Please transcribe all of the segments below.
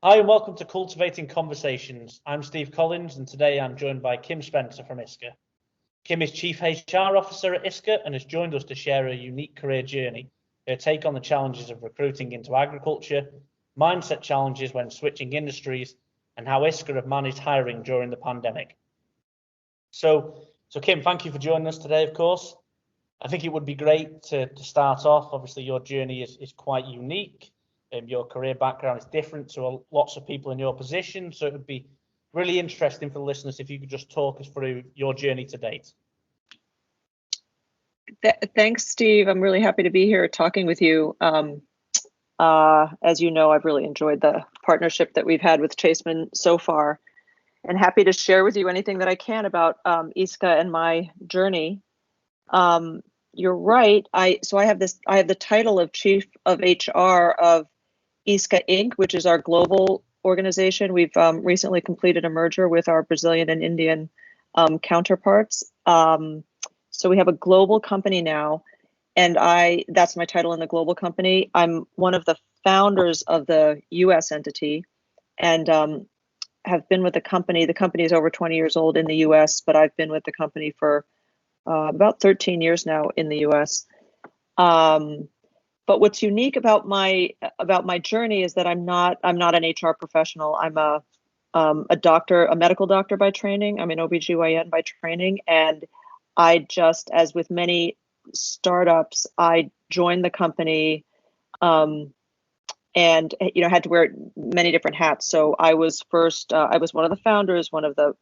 Hi and welcome to Cultivating Conversations. I'm Steve Collins and today I'm joined by Kim Spencer from ISCA. Kim is Chief HR Officer at ISCA and has joined us to share a unique career journey, her take on the challenges of recruiting into agriculture, mindset challenges when switching industries, and how ISCA have managed hiring during the pandemic. So Kim, thank you for joining us today, of course. I think it would be great to start off. Obviously, your journey is quite unique. Your career background is different to lots of people in your position. So it would be really interesting for the listeners if you could just talk us through your journey to date. Thanks, Steve. I'm really happy to be here talking with you. As you know, I've really enjoyed the partnership that we've had with Chaseman so far, and happy to share with you anything that I can about ISCA and my journey. You're right. I have the title of Chief of HR of ISCA Inc., which is our global organization. We've recently completed a merger with our Brazilian and Indian counterparts. So we have a global company now, and that's my title in the global company. I'm one of the founders of the US entity and have been with the company. The company is over 20 years old in the US, but I've been with the company for about 13 years now in the US. But what's unique about my journey is that I'm not an HR professional. I'm a doctor, a medical doctor by training. I'm an OBGYN by training, and I just, as with many startups, I joined the company, and had to wear many different hats. So I was first, I was one of the founders, one of the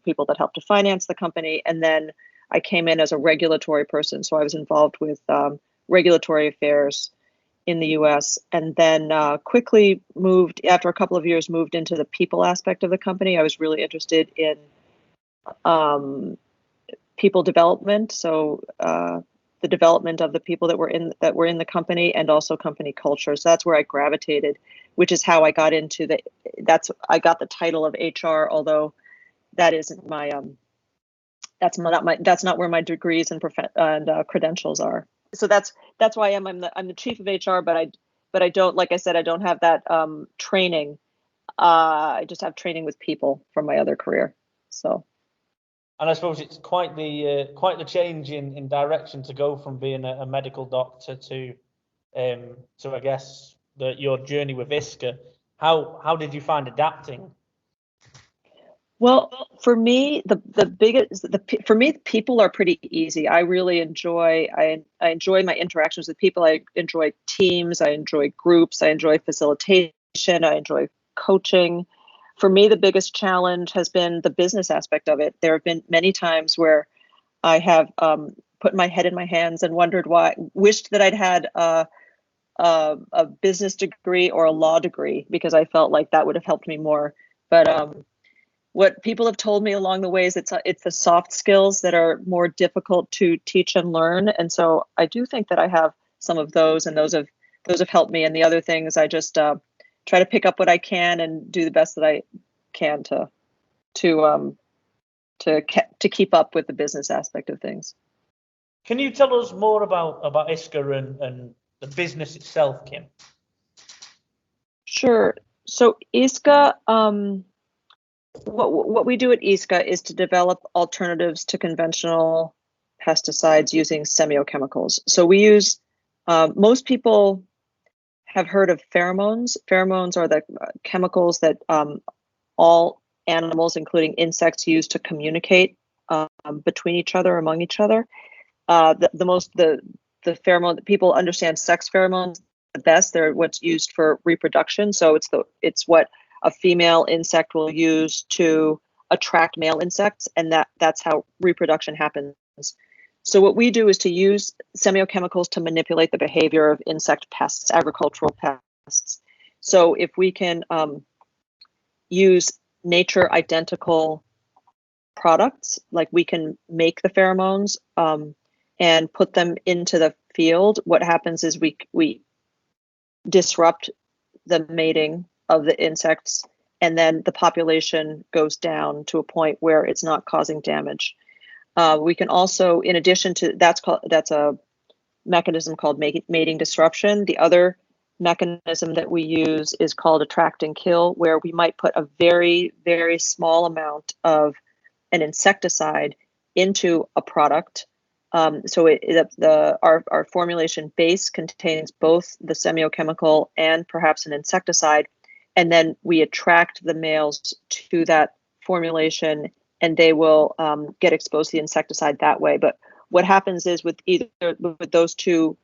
people that helped to finance the company, and then I came in as a regulatory person. So I was involved with regulatory affairs in the US, and then quickly moved, after a couple of years, moved into the people aspect of the company. I was really interested in people development, so the development of the people that were in the company, and also company culture. So that's where I gravitated, which is how I got into I got the title of HR, although that isn't my that's not where my degrees and credentials are. So that's why I'm the chief of HR, but I don't, like I said, I don't have that training. I just have training with people from my other career. So. And I suppose it's quite the change in direction to go from being a medical doctor to I guess your journey with ISCA. How did you find adapting? Well, for me, people are pretty easy. I really enjoy I enjoy my interactions with people. I enjoy teams. I enjoy groups. I enjoy facilitation. I enjoy coaching. For me, the biggest challenge has been the business aspect of it. There have been many times where I have put my head in my hands and wished that I'd had a business degree or a law degree, because I felt like that would have helped me more. But what people have told me along the way is it's the soft skills that are more difficult to teach and learn. And so I do think that I have some of those, and those have helped me. And the other things, I just try to pick up what I can and do the best that I can to keep up with the business aspect of things. Can you tell us more about ISCA and the business itself, Kim? Sure. So ISCA, what we do at ISCA is to develop alternatives to conventional pesticides using semiochemicals. So we use, most people have heard of pheromones. Pheromones are the chemicals that all animals, including insects, use to communicate between each other, among each other. The pheromone that people understand, sex pheromones the best. They're what's used for reproduction. So it's what a female insect will use to attract male insects, and that's how reproduction happens. So what we do is to use semiochemicals to manipulate the behavior of insect pests, agricultural pests. So if we can use nature identical products, like we can make the pheromones and put them into the field, what happens is we disrupt the mating of the insects, and then the population goes down to a point where it's not causing damage. We can also, in addition to that's a mechanism called mating disruption. The other mechanism that we use is called attract and kill, where we might put a very, very small amount of an insecticide into a product. So our formulation base contains both the semiochemical and perhaps an insecticide, and then we attract the males to that formulation, and they will get exposed to the insecticide that way. But what happens is with those two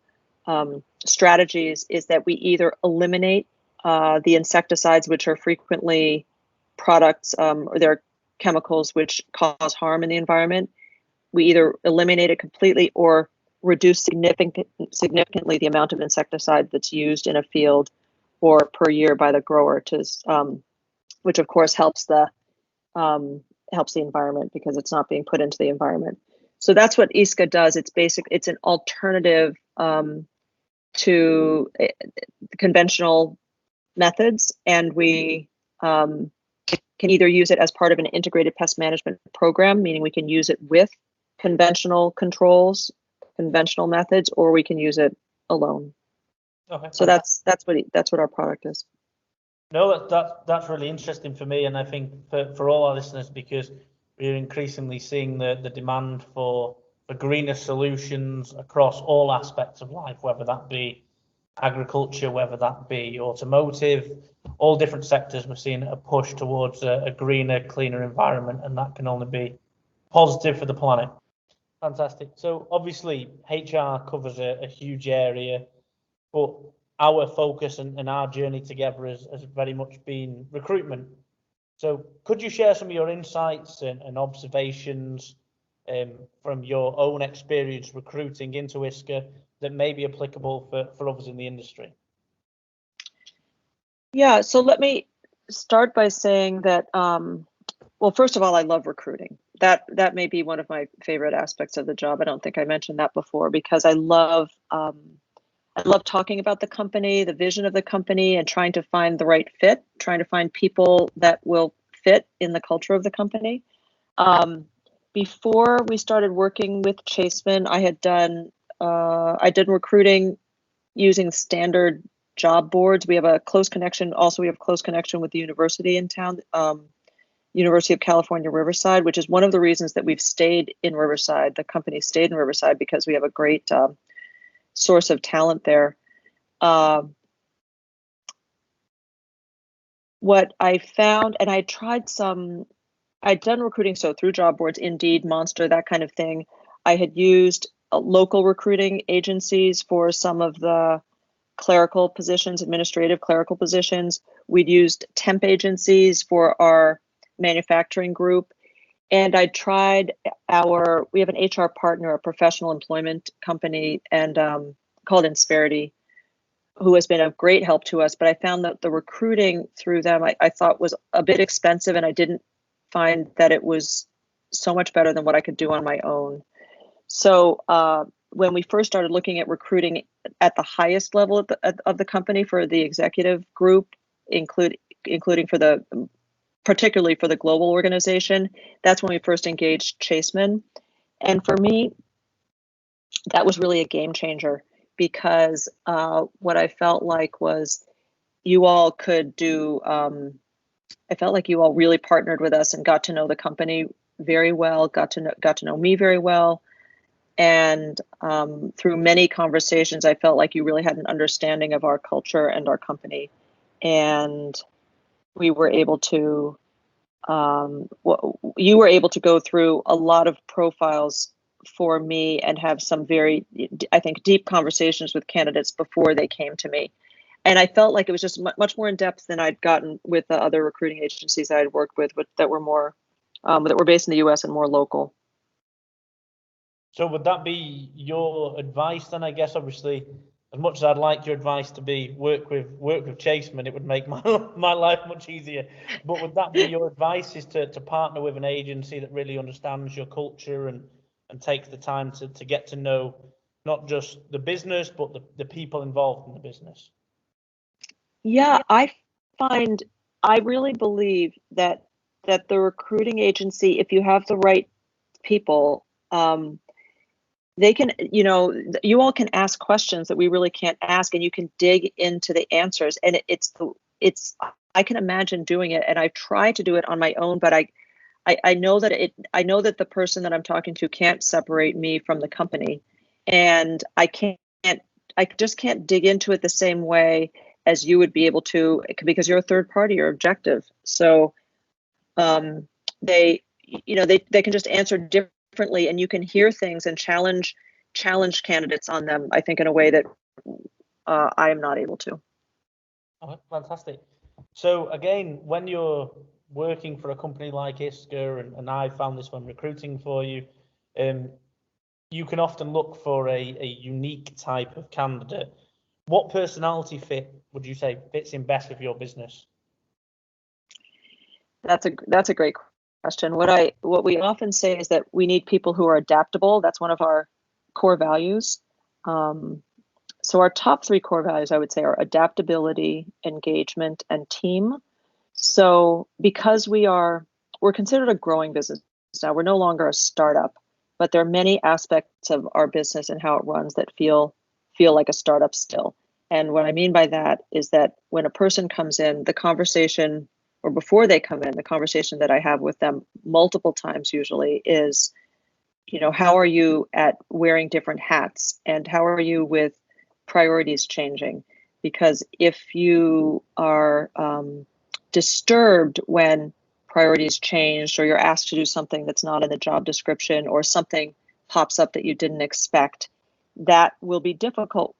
strategies is that we either eliminate the insecticides, which are frequently products or they're chemicals which cause harm in the environment. We either eliminate it completely or reduce significantly the amount of insecticide that's used in a field or per year by the grower, which of course helps the environment because it's not being put into the environment. So that's what ISCA does. It's an alternative to conventional methods, and we can either use it as part of an integrated pest management program, meaning we can use it with conventional controls, conventional methods, or we can use it alone. Okay. So that's what our product is. No, that's really interesting for me, and I think for all our listeners, because we're increasingly seeing the demand for greener solutions across all aspects of life, whether that be agriculture, whether that be automotive, all different sectors. We're seeing a push towards a greener, cleaner environment, and that can only be positive for the planet. Fantastic. So obviously HR covers a huge area, but our focus and our journey together has very much been recruitment. So could you share some of your insights and observations from your own experience recruiting into ISCA that may be applicable for others in the industry? Yeah, so let me start by saying that, well, first of all, I love recruiting. That may be one of my favorite aspects of the job. I don't think I mentioned that before, because I love talking about the company, the vision of the company, and trying to find the right fit, trying to find people that will fit in the culture of the company. Before we started working with Chaseman, I did recruiting using standard job boards. We have a close connection. Also, we have close connection with the university in town, University of California, Riverside, which is one of the reasons that we've stayed in Riverside. The company stayed in Riverside because we have a great source of talent there. What I found, and I'd done recruiting, so through job boards, Indeed, Monster, that kind of thing. I had used local recruiting agencies for some of the clerical positions, administrative clerical positions. We'd used temp agencies for our manufacturing group. And I tried we have an HR partner, a professional employment company, and called Insperity, who has been of great help to us. But I found that the recruiting through them, I thought was a bit expensive, and I didn't find that it was so much better than what I could do on my own. So when we first started looking at recruiting at the highest level of the company for the executive group, including particularly for the global organization, that's when we first engaged Chaseman. And for me, that was really a game changer, because what I felt like was you all could do, I felt like you all really partnered with us and got to know the company very well, got to know me very well. And through many conversations, I felt like you really had an understanding of our culture and our company. And we were able to, you were able to go through a lot of profiles for me and have some very, I think, deep conversations with candidates before they came to me. And I felt like it was just much more in depth than I'd gotten with the other recruiting agencies I had worked with that were more, that were based in the US and more local. So would that be your advice then? I guess obviously, as much as I'd like your advice to be work with Chaseman, it would make my life much easier. But would that be your advice, is to partner with an agency that really understands your culture and takes the time to get to know not just the business, but the people involved in the business? Yeah, I really believe that the recruiting agency, if you have the right people, they can, you all can ask questions that we really can't ask, and you can dig into the answers. And I can imagine doing it, and I try to do it on my own, but I know that the person that I'm talking to can't separate me from the company, and I just can't dig into it the same way as you would be able to, because you're a third party, you're objective. So they can just answer differently, and you can hear things and challenge candidates on them, I think, in a way that I am not able to. Oh, fantastic. So again, when you're working for a company like ISCA, and I found this when recruiting for you, you can often look for a unique type of candidate. What personality fit would you say fits in best with your business? That's a great question. What we often say is that we need people who are adaptable. That's one of our core values. So our top 3 core values, I would say, are adaptability, engagement, and team. So because we're considered a growing business now, we're no longer a startup, but there are many aspects of our business and how it runs that feel like a startup still. And what I mean by that is that when a person comes in, the conversation, or before they come in, the conversation that I have with them multiple times usually is, how are you at wearing different hats, and how are you with priorities changing? Because if you are disturbed when priorities changed, or you're asked to do something that's not in the job description, or something pops up that you didn't expect, that will be difficult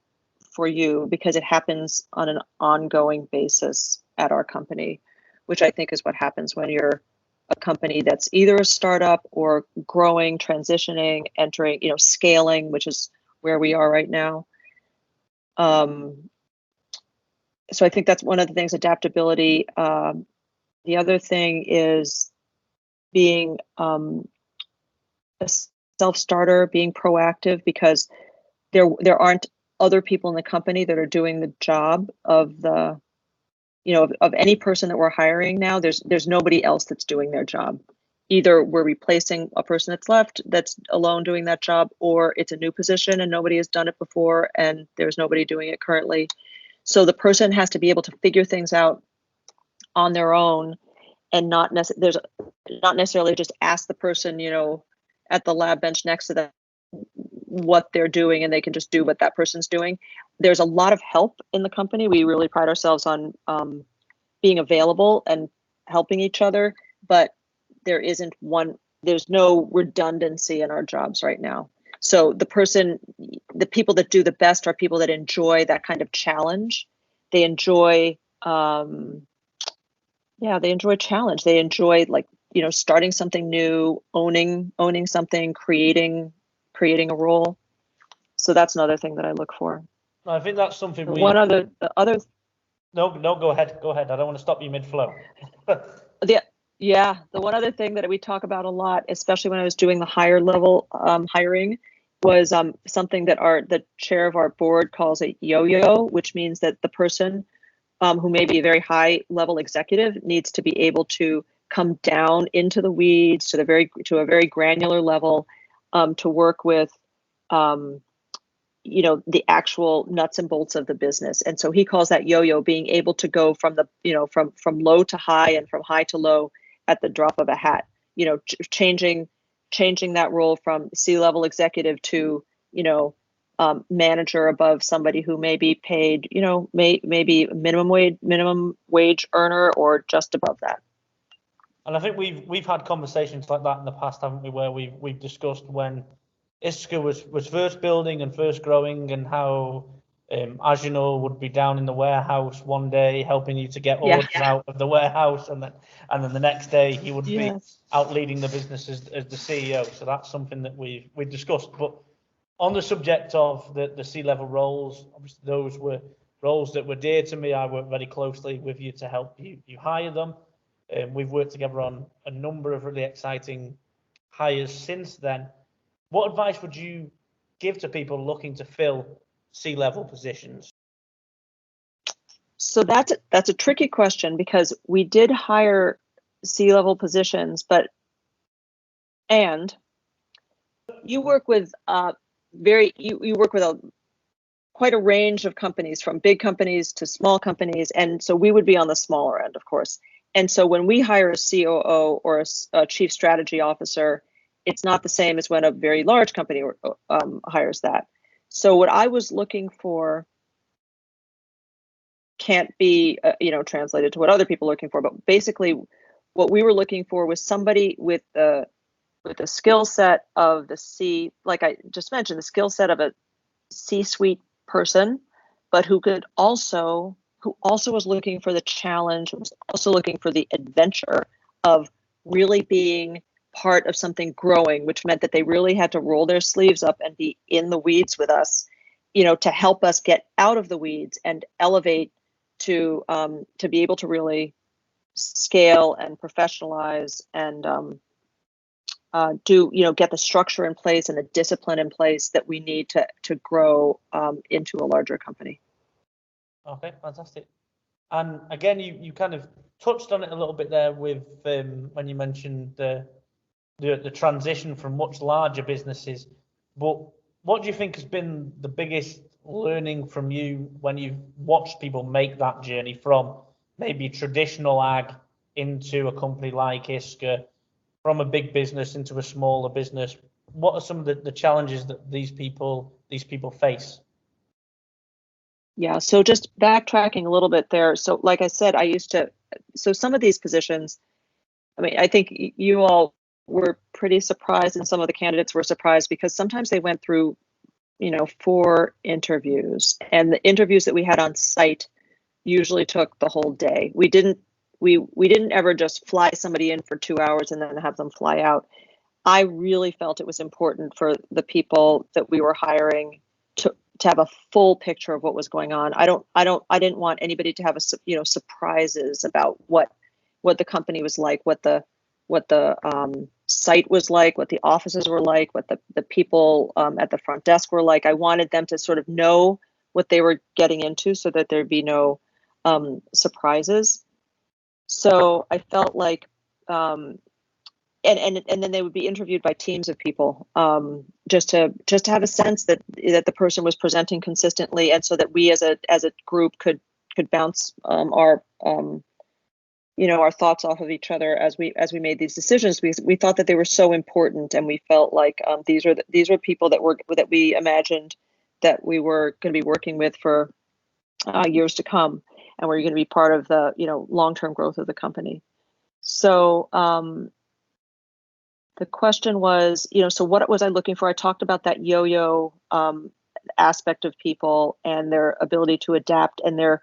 for you because it happens on an ongoing basis at our company, which I think is what happens when you're a company that's either a startup or growing, transitioning, entering, scaling, which is where we are right now. So I think that's one of the things, adaptability. The other thing is being a self-starter, being proactive, because there aren't other people in the company that are doing the job of of any person that we're hiring now. There's nobody else that's doing their job. Either we're replacing a person that's left that's alone doing that job, or it's a new position and nobody has done it before and there's nobody doing it currently. So the person has to be able to figure things out on their own, and not necessarily just ask the person, at the lab bench next to them what they're doing, and they can just do what that person's doing. There's a lot of help in the company. We really pride ourselves on being available and helping each other, but there's no redundancy in our jobs right now. So the people that do the best are people that enjoy that kind of challenge. They enjoy, they enjoy challenge. They enjoy, starting something new, owning something, creating a role. So that's another thing that I look for. I think that's something No, go ahead. I don't want to stop you mid-flow. The one other thing that we talk about a lot, especially when I was doing the higher level hiring, was something that the chair of our board calls a yo-yo, which means that the person who may be a very high level executive needs to be able to come down into the weeds to a very granular level, to work with the actual nuts and bolts of the business. And so he calls that yo-yo, being able to go from from low to high and from high to low at the drop of a hat, changing that role from C-level executive to, manager above somebody who may be paid, maybe minimum wage earner or just above that. And I think we've had conversations like that in the past, haven't we, where we've discussed when ISCA was first building and first growing, and how Agenor would be down in the warehouse one day helping you to get orders out of the warehouse, and then the next day he would be out leading the business as the CEO. So that's something that we discussed. But on the subject of the C-level roles, obviously those were roles that were dear to me. I worked very closely with you to help you hire them. We've worked together on a number of really exciting hires since then. What advice would you give to people looking to fill C-level positions? So that's a tricky question, because we did hire C-level positions, and you work with you work with quite a range of companies, from big companies to small companies. And so we would be on the smaller end, of course. And so when we hire a COO or a chief strategy officer, it's not the same as when a very large company hires that. So what I was looking for can't be translated to what other people are looking for, but basically what we were looking for was somebody with the skill set of like I just mentioned, the skill set of a C-suite person, but who also was looking for the challenge, was also looking for the adventure of really being part of something growing, which meant that they really had to roll their sleeves up and be in the weeds with us, to help us get out of the weeds and elevate to be able to really scale and professionalize and get the structure in place and the discipline in place that we need to grow into a larger company. Okay, fantastic. And again, you kind of touched on it a little bit there with when you mentioned the transition from much larger businesses. But what do you think has been the biggest learning from you when you've watched people make that journey from maybe traditional ag into a company like ISCA, from a big business into a smaller business? What are some of the challenges that these people face? Yeah, so just backtracking a little bit there. So like I said, so some of these positions, I mean, I think you all were pretty surprised, and some of the candidates were surprised because sometimes they went through, 4 interviews, and the interviews that we had on site usually took the whole day. We didn't ever just fly somebody in for 2 hours and then have them fly out. I really felt it was important for the people that we were hiring to have a full picture of what was going on. I didn't want anybody to have surprises about what the company was like, what the site was like, what the offices were like, what the people at the front desk were like. I wanted them to sort of know what they were getting into so that there'd be no surprises. So I felt like, and then they would be interviewed by teams of people, just to have a sense that the person was presenting consistently, and so that we as a group could bounce our thoughts off of each other as we made these decisions. We thought that they were so important, and we felt like these were people that we imagined that we were going to be working with for years to come, and we're going to be part of the long-term growth of the company. So the question was, so what was I looking for? I talked about that yo-yo aspect of people and their ability to adapt, and their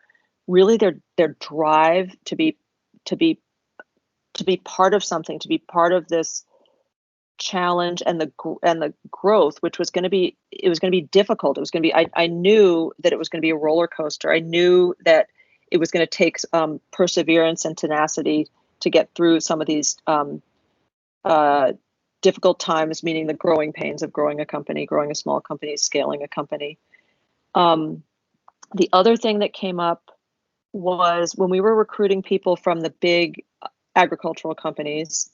drive to be part of something, to be part of this challenge and the growth, which was going to be difficult. It was going to be, I knew that it was going to be a roller coaster. I knew that it was going to take perseverance and tenacity to get through some of these difficult times, meaning the growing pains of growing a company, growing a small company, scaling a company. The other thing that came up was when we were recruiting people from the big agricultural companies,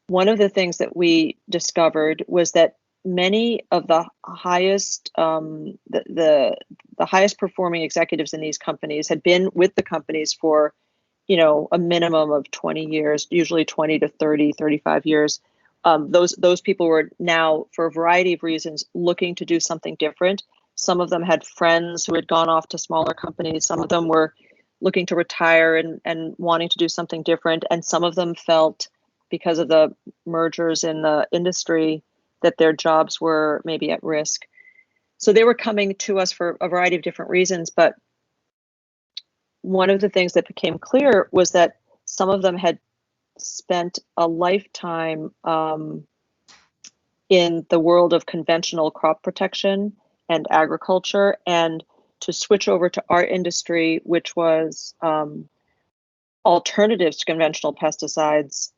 one of the things that we discovered was that many of the highest the highest performing executives in these companies had been with the companies for a minimum of 20 years, usually 20 to 30, 35 years. Those people were now, for a variety of reasons, looking to do something different. Some of them had friends who had gone off to smaller companies. Some of them were looking to retire and wanting to do something different. And some of them felt, because of the mergers in the industry, that their jobs were maybe at risk. So they were coming to us for a variety of different reasons. But one of the things that became clear was that some of them had spent a lifetime in the world of conventional crop protection and agriculture, and to switch over to our industry, which was alternatives to conventional pesticides,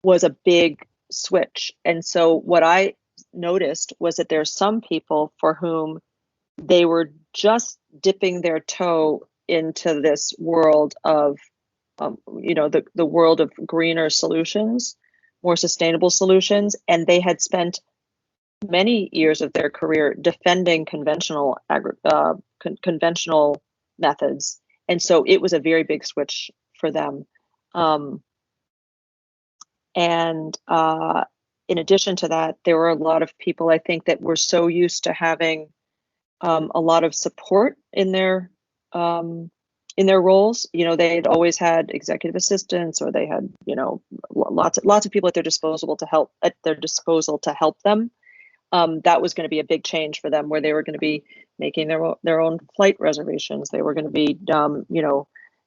was a big switch. And so what I noticed was that there's some people for whom they were just dipping their toe into this world of the world of greener solutions, more sustainable solutions, and they had spent many years of their career defending conventional methods, and so it was a very big switch for them. And in addition to that, there were a lot of people, I think, that were so used to having a lot of support in their roles. They had always had executive assistants, or they had lots of people at their disposal to help them. That was going to be a big change for them, where they were going to be making their own flight reservations. They were going to be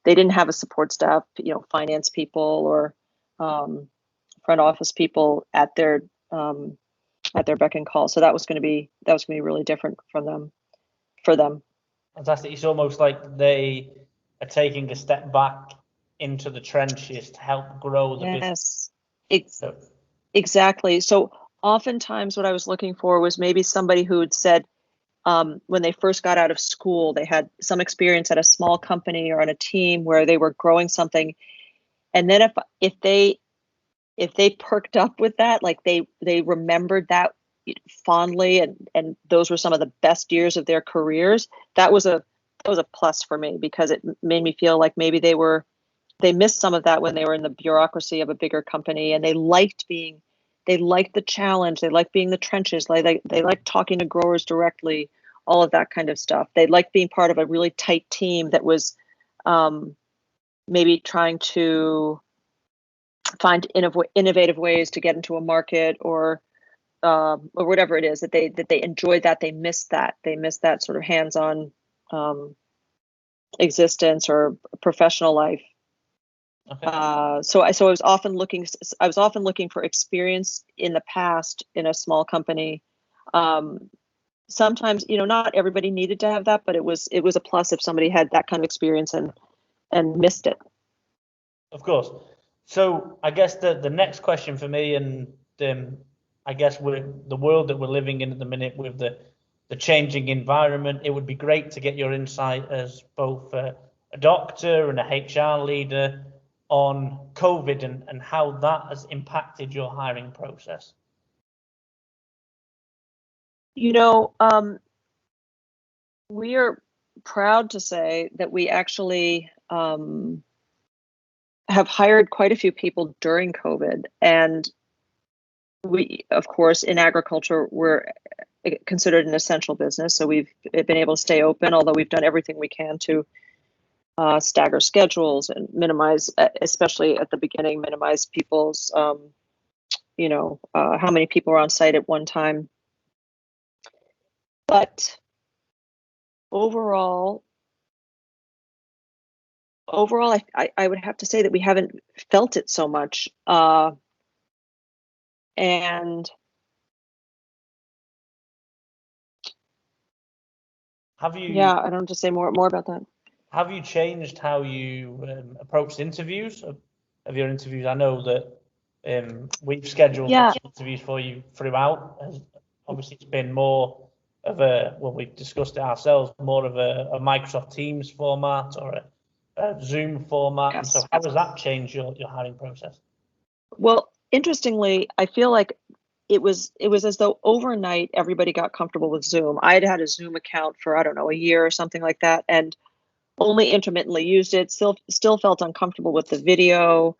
they didn't have a support staff, finance people or front office people at their beck and call. So that was going to be really different for them. Fantastic. It's almost like they are taking a step back into the trenches to help grow the business. Exactly. So oftentimes what I was looking for was maybe somebody who had said, when they first got out of school, they had some experience at a small company or on a team where they were growing something. And then if they perked up with that, like they remembered that fondly, and those were some of the best years of their careers, that was a plus for me, because it made me feel like maybe they missed some of that when they were in the bureaucracy of a bigger company, and they liked the challenge, they liked being in the trenches, they liked talking to growers directly, all of that kind of stuff. They liked being part of a really tight team that was maybe trying to find innovative ways to get into a market, or whatever it is, that they enjoyed, that they missed that sort of hands-on existence or professional life. Okay. So I was often looking for experience in the past in a small company. Sometimes, not everybody needed to have that, but it was a plus if somebody had that kind of experience and missed it. Of course. So I guess the next question for me, and I guess with the world that we're living in at the minute, with the changing environment, it would be great to get your insight as both a doctor and a HR leader on COVID and how that has impacted your hiring process. We are proud to say that we actually have hired quite a few people during COVID, and we, of course, in agriculture, we're considered an essential business, so we've been able to stay open, although we've done everything we can to stagger schedules and minimize, especially at the beginning, minimize people's, how many people are on site at one time. But overall, I would have to say that we haven't felt it so much. And have you? Yeah, I don't have to say more about that. Have you changed how you approach interviews? Of your interviews, I know that we've scheduled interviews for you throughout. Obviously, it's been more of we've discussed it ourselves, more of a Microsoft Teams format or a Zoom format. Yes. And so how has that changed your hiring process? Well, interestingly, I feel like it was as though overnight everybody got comfortable with Zoom. I had a Zoom account for, I don't know, a year or something like that, and only intermittently used it. Still felt uncomfortable with the video.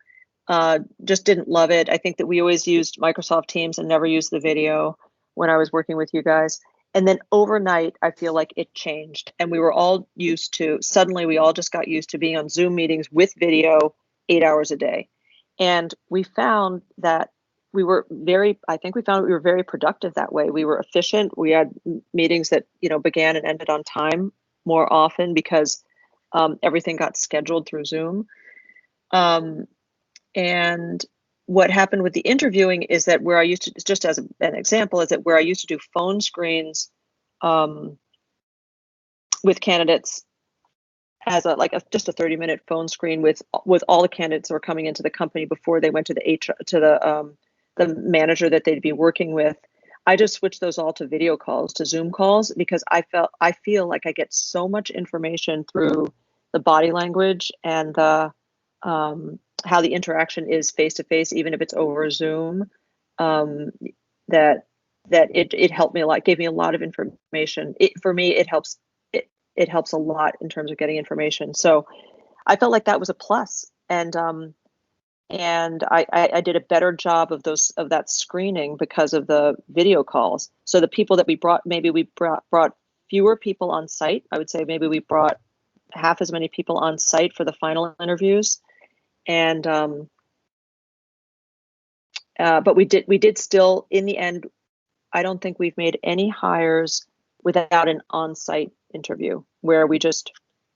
Just didn't love it. I think that we always used Microsoft Teams and never used the video when I was working with you guys. And then overnight, I feel like it changed, and we all just got used to being on Zoom meetings with video 8 hours a day. And we found that we were very productive that way. We were efficient. We had meetings that, began and ended on time more often because everything got scheduled through Zoom. And what happened with the interviewing is that where I used to, just as an example, is that where I used to do phone screens with candidates as just a 30-minute phone screen with all the candidates that were coming into the company before they went to the manager that they'd be working with. I just switched those all to video calls, to Zoom calls, because I feel like I get so much information through the body language and the how the interaction is face to face, even if it's over Zoom, that that it helped me a lot, gave me a lot of information. For me, it helps a lot in terms of getting information. So I felt like that was a plus. And I did a better job of that screening because of the video calls. So the people that we brought, maybe we brought fewer people on site. I would say maybe we brought half as many people on site for the final interviews. And but we did still, in the end, I don't think we've made any hires without an on-site interview where we just,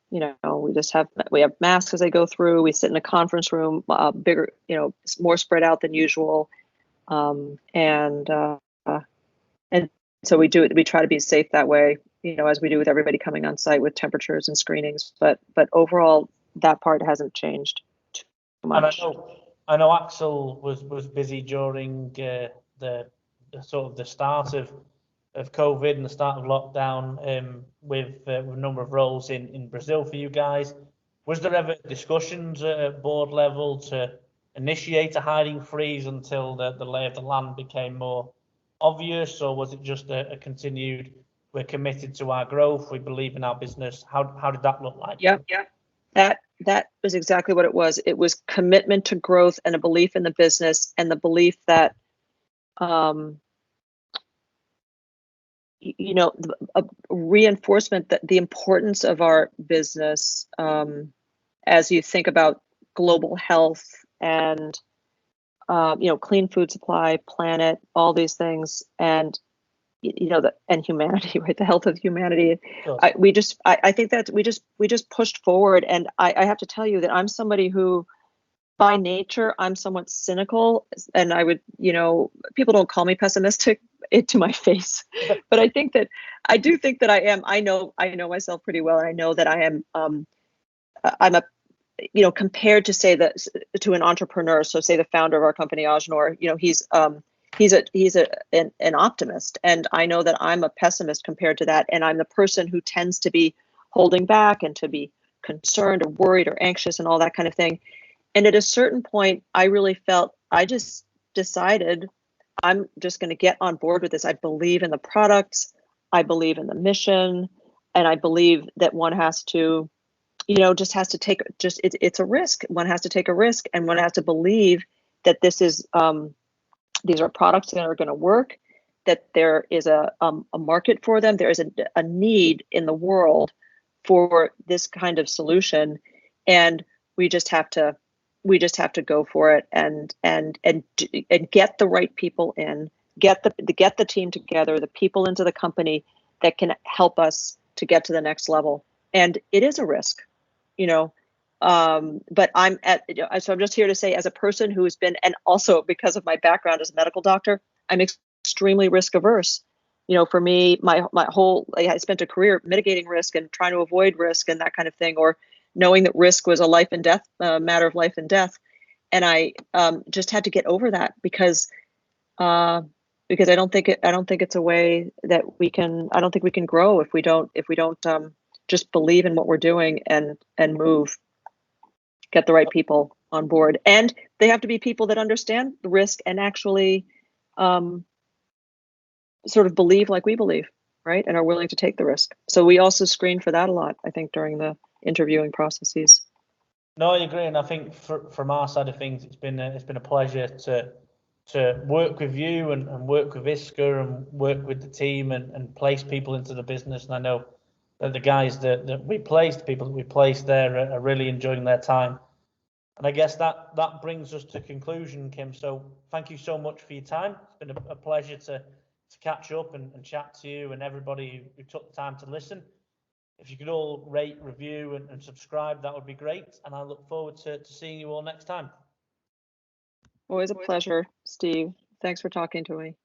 we have masks as they go through. We sit in a conference room, bigger, more spread out than usual, and so we try to be safe that way, as we do with everybody coming on site with temperatures and screenings. But overall, that part hasn't changed too much. And I know Axel was busy during the sort of the start of COVID and the start of lockdown, with a number of roles in Brazil for you guys. Was there ever discussions at board level to initiate a hiring freeze until the lay of the land became more obvious, or was it just a continued, we're committed to our growth, we believe in our business? How did that look like? Yeah. That was exactly what it was. It was commitment to growth and a belief in the business, and the belief that a reinforcement that the importance of our business, as you think about global health and clean food supply, planet, all these things, and and humanity, right? The health of humanity. I think that we just pushed forward, and I have to tell you that I'm somebody who, by nature, I'm somewhat cynical, and I would, people don't call me pessimistic to my face, but I do think that I am. I know myself pretty well, and I know that I am. I'm a, compared to, say, to an entrepreneur. So say the founder of our company, Ajnor, he's an optimist, and I know that I'm a pessimist compared to that, and I'm the person who tends to be holding back and to be concerned or worried or anxious and all that kind of thing. And at a certain point, I really felt, I just decided I'm just going to get on board with this. I believe in the products, I believe in the mission, and I believe that one has to, just has to take, it's a risk. One has to take a risk, and one has to believe that this is, these are products that are going to work, that there is a market for them. There is a need in the world for this kind of solution, and we just have to go for it and get the right people in, get the team together, the people into the company that can help us to get to the next level. And it is a risk, but so I'm just here to say, as a person who's been, and also because of my background as a medical doctor, I'm extremely risk averse. For me, my whole, I spent a career mitigating risk and trying to avoid risk and that kind of thing, or knowing that risk was a life and death, matter of life and death. And I just had to get over that because I don't think it's a way that I don't think we can grow if we don't just believe in what we're doing and move, get the right people on board. And they have to be people that understand the risk and actually sort of believe like we believe, right? And are willing to take the risk. So we also screen for that a lot, I think, during the interviewing processes. No, I agree, and I think from our side of things, it's been a pleasure to work with you and work with ISCA and work with the team and place people into the business. And I know that the guys that we placed, people that we placed there, are really enjoying their time. And I guess that brings us to conclusion, Kim. So thank you so much for your time. It's been a pleasure to catch up and chat to you and everybody who took the time to listen. If you could all rate, review, and subscribe, that would be great. And I look forward to seeing you all next time. Always a pleasure, Steve. Thanks for talking to me.